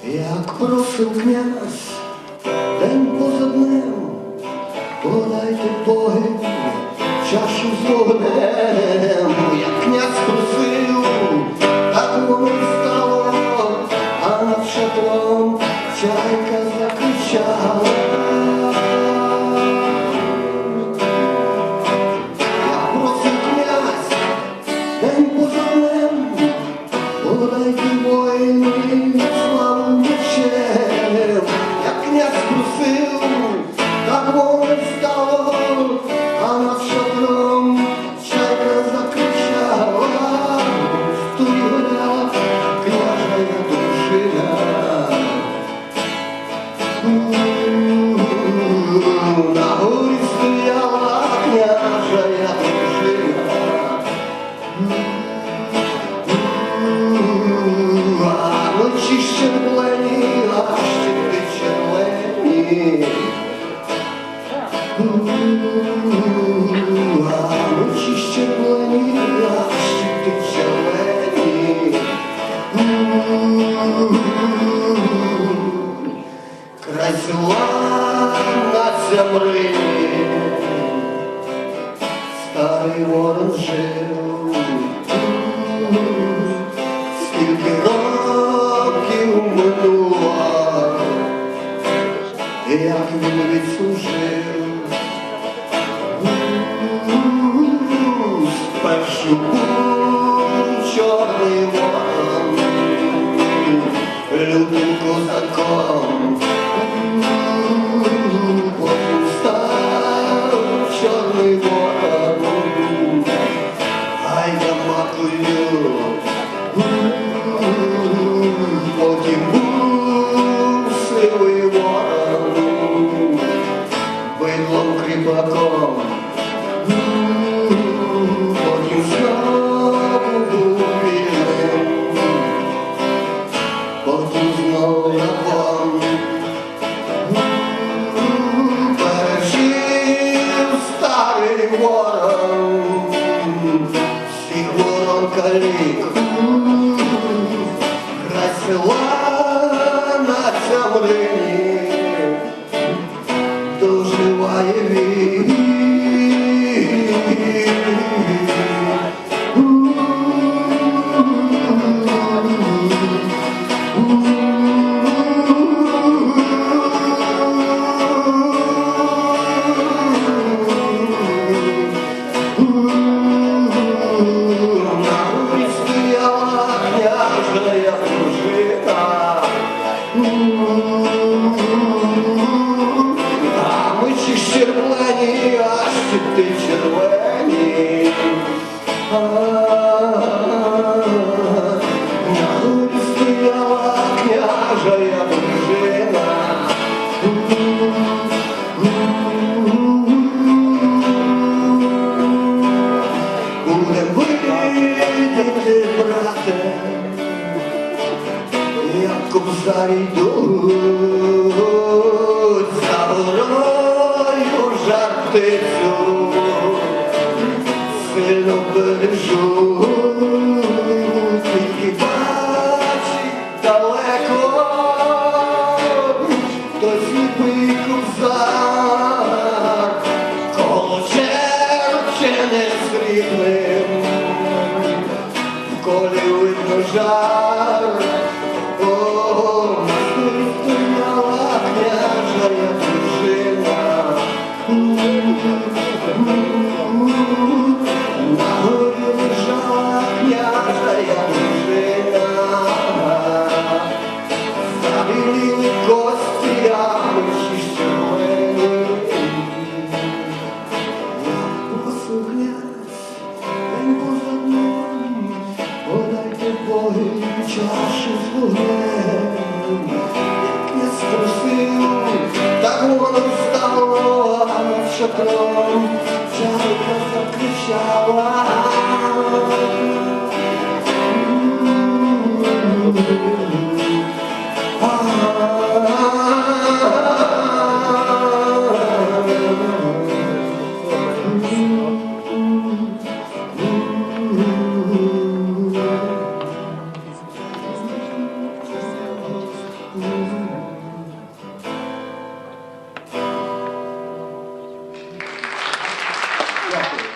Як просив князь день поза днем, подайте боги чашу з вогнем. Як князь просив, так воно й стало, а над шатром чайка закричала. Як просив князь день поза днем, подайте воїни славу мечем. Як князь просив, так воно й стало, а над шатром чайка закричала. Стояла княжая дружина, на горі стояла княжая дружина. А ночі щерблені, а щити червені. А ночі щерблені, а щити червені. Край села на Цямрині старий ворон жив. Скільки років минуло, як він відслужив. Спершу був чорний ворон, лютим козаком, потім став чорний ворон, гайда макою. Потім був сивий ворон, бидлом кріпаком. Потім знову був вільним, потім знову рабом. Пережив старий ворон всіх ворон калік. Край села на Цямрині доживає він. А мечі червені, а щити червені. На горі стояла княжая дружина. Будем видіти, брате, як кобзарі йдуть за горою жартицю, сильно бережуть, тільки бачить далеко той сліпий кобзар, коло черчене срібним, в колі видно жар. Стояла княжая дружина, на горі лежала княжая дружина. Забіліли кості, а мечі червені. Як просив князь день поза днем, подайте боги чашу з вогнем. Як князь просив, так воно й стало, а над шатром чайка закричала. Дякую.